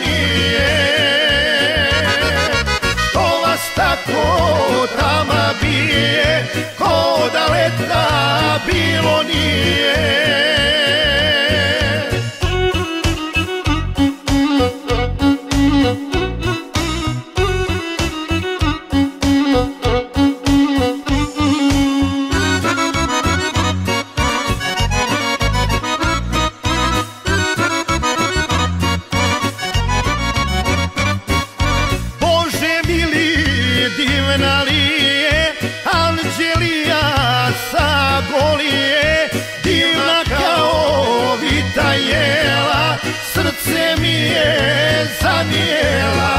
nije. To vas tako tama bije, ko da leta bilo nije. Divna li je Anđelija sa Golije, divna kao vita jela, srce mi je zanijela.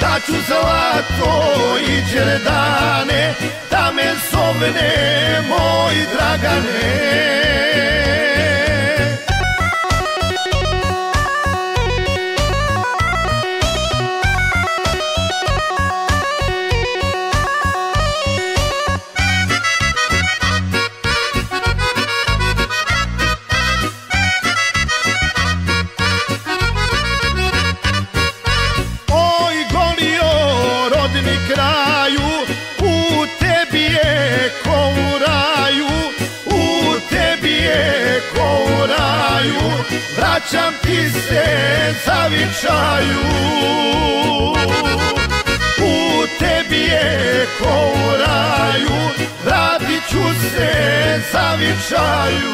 Daću zlato i đerdane, da me zovne moj Dragane. Kraju, u tebi je ko u raju, u tebi je ko u raju, vraćam ti se zavičaju. U tebi je ko u raju, vratit ću se zavičaju.